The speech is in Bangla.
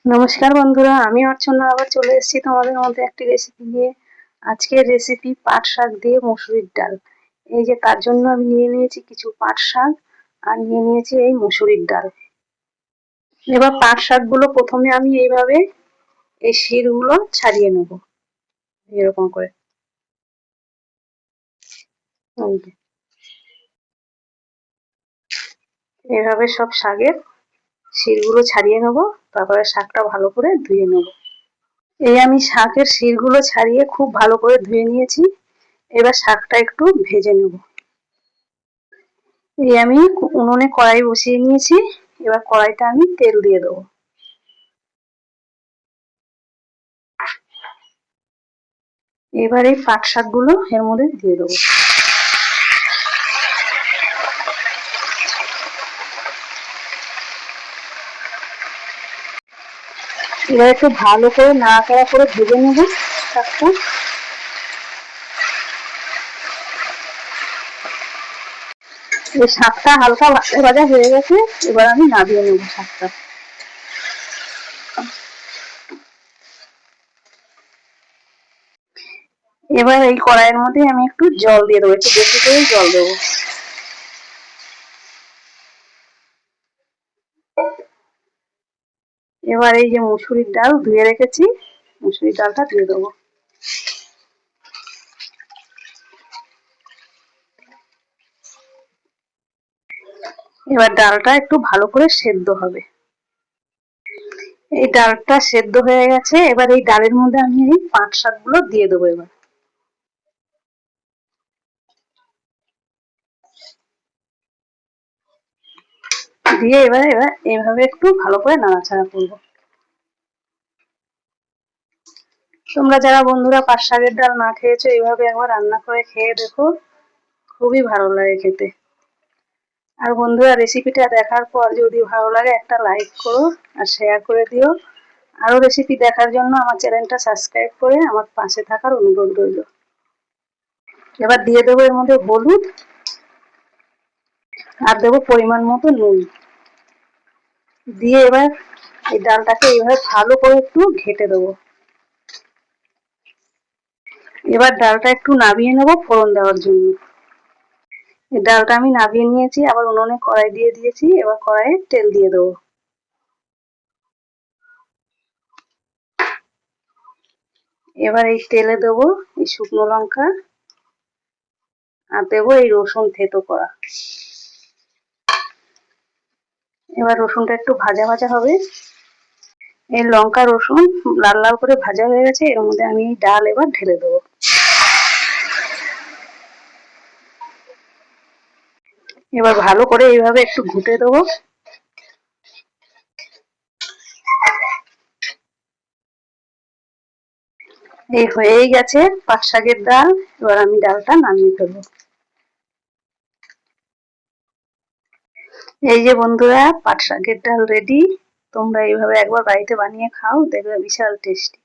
নমস্কার বন্ধুরা, আমি অর্চনা আবার চলে এসেছি তোমাদের মধ্যে একটি রেসিপি নিয়ে। আজকের রেসিপি পাট শাক দিয়ে মসুরির ডাল। এই যে তার জন্য আমি নিয়ে নিয়েছি কিছু পাট শাক আর নিয়ে নিয়েছি এই মসুরির ডাল। এবার পাট শাকগুলো প্রথমে আমি এইভাবে এই শিরগুলো ছাড়িয়ে নেব, এরকম করে। এইভাবে সব শাকের শিরগুলো ছাড়িয়ে নেব, তারপরে শাকটা ভালো করে ধুয়ে নেব। এই আমি শাকের শিরগুলো ছাড়িয়ে খুব ভালো করে ধুয়ে নিয়েছি। এবার শাকটা একটু ভেজে নেব। এই আমি উনুনে কড়াই বসিয়ে নিয়েছি। এবার কড়াইতে আমি তেল দিয়ে দেবো। এবার এই পাট শাকগুলো এর মধ্যে দিয়ে দেবো। এবার একটু ভালো করে নাড়াচাড়া করে ভেজে নেব শাকটা। এই শাকটা হালকা ভাজা ভাজা হয়ে গেছে, এবার আমি নামিয়ে নেব শাকটা। এবার এই কড়াইয়ের মধ্যে আমি একটু জল দিয়ে দেবো, একটু বেশি করে জল দেবো। এবার এই যে মুসুরির ডাল ধুয়ে রেখেছি, মুসুরির ডালটা দিয়ে দেবো। এবার ডালটা একটু ভালো করে সেদ্ধ হবে। এই ডালটা সেদ্ধ হয়ে গেছে, এবার এই ডালের মধ্যে আমি এই পাট শাকগুলো দিয়ে দেবো। এবার দিয়ে এবার এইভাবে একটু ভালো করে নাড়াচাড়া করবো। তোমরা যারা বন্ধুরা পাট শাকের ডাল না খেয়েছো, এইভাবে একবার রান্না করে খেয়ে দেখো, খুবই ভালো লাগে খেতে। আর বন্ধুরা, রেসিপিটা দেখার পর যদি ভালো লাগে একটা লাইক করো আর শেয়ার করে দিও। আরো রেসিপি দেখার জন্য আমার চ্যানেলটা সাবস্ক্রাইব করে আমার পাশে থাকার অনুরোধ রইল। এবার দিয়ে দেবো এর মধ্যে হলুদ আর দেবো পরিমাণ মতো নুন। দিয়ে এবার এই ডালটাকে এইভাবে ভালো করে একটু ঘেঁটে দেবো। এবার ডালটা একটু নামিয়ে নেবো ফোড়ন দেওয়ার জন্য। এই ডালটা আমি নামিয়ে নিয়েছি, আবার উনুনে কড়াই দিয়ে দিয়েছি। এবার কড়াইয়ে তেল দিয়ে দেবো। এবার এই তেলে দেবো এই শুকনো লঙ্কা আর দেবো এই রসুন থেতো করা। এবার রসুনটা একটু ভাজা ভাজা হবে। এই লঙ্কা রসুন লাল লাল করে ভাজা হয়ে গেছে, এর মধ্যে আমি এই ডাল এবার ঢেলে দেবো। এবার ভালো করে এইভাবে একটু ঘুটে দেবো। এই হয়েই গেছে পাট শাকের ডাল। এবার আমি ডালটা নামিয়ে ফেলবো। এই যে বন্ধুরা, পাট শাকের ডাল রেডি। তোমরা এইভাবে একবার বাড়িতে বানিয়ে খাও, দেখবে বিশাল টেস্টি।